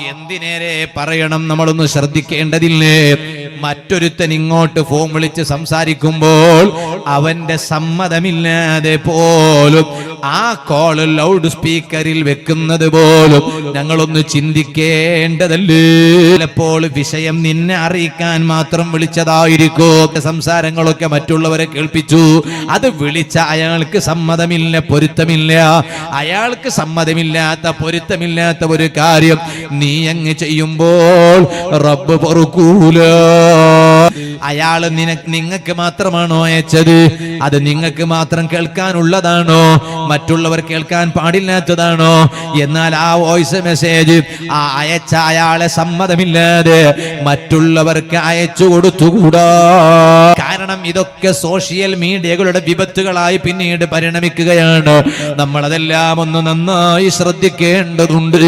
എന്തിനേരെ പറയണം, നമ്മളൊന്ന് ശ്രദ്ധിക്കേണ്ടതില്ലേ? മറ്റൊരുത്തൻ ഇങ്ങോട്ട് ഫോൺ വിളിച്ച് സംസാരിക്കുമ്പോൾ അവന്റെ സമ്മതമില്ലാതെ പോലും ആ കോള് ലൗഡ് സ്പീക്കറിൽ വെക്കുന്നത് പോലും ഞങ്ങളൊന്ന് ചിന്തിക്കേണ്ടതല്ലേ? ചിലപ്പോൾ വിഷയം നിന്നെ അറിയിക്കാൻ മാത്രം വിളിച്ചതായിരിക്കും. സംസാരങ്ങളൊക്കെ മറ്റുള്ളവരെ കേൾപ്പിച്ചു. അത് വിളിച്ച അയാൾക്ക് സമ്മതമില്ല, പൊരുത്തമില്ല. അയാൾക്ക് സമ്മതമില്ലാത്ത, പൊരുത്തമില്ലാത്ത ഒരു കാര്യം നീ അങ്ങ് ചെയ്യുമ്പോൾ റബ്ബ് പൊറുക്കൂല. അയാള് നിങ്ങൾക്ക് മാത്രമാണോ അയച്ചത്? അത് നിങ്ങൾക്ക് മാത്രം കേൾക്കാനുള്ളതാണോ? മറ്റുള്ളവർ കേൾക്കാൻ പാടില്ലാത്തതാണോ? എന്നാൽ ആ വോയിസ് മെസ്സേജ് ആ അയച്ച അയാളെ സമ്മതമില്ലാതെ മറ്റുള്ളവർക്ക് അയച്ചു കൊടുത്തുകൂടാ. കാരണം ഇതൊക്കെ സോഷ്യൽ മീഡിയകളുടെ വിപത്തുകളായി പിന്നീട് പരിണമിക്കുകയാണ്. നമ്മളതെല്ലാം ഒന്ന് നന്നായി ശ്രദ്ധിക്കേണ്ടതുണ്ട്.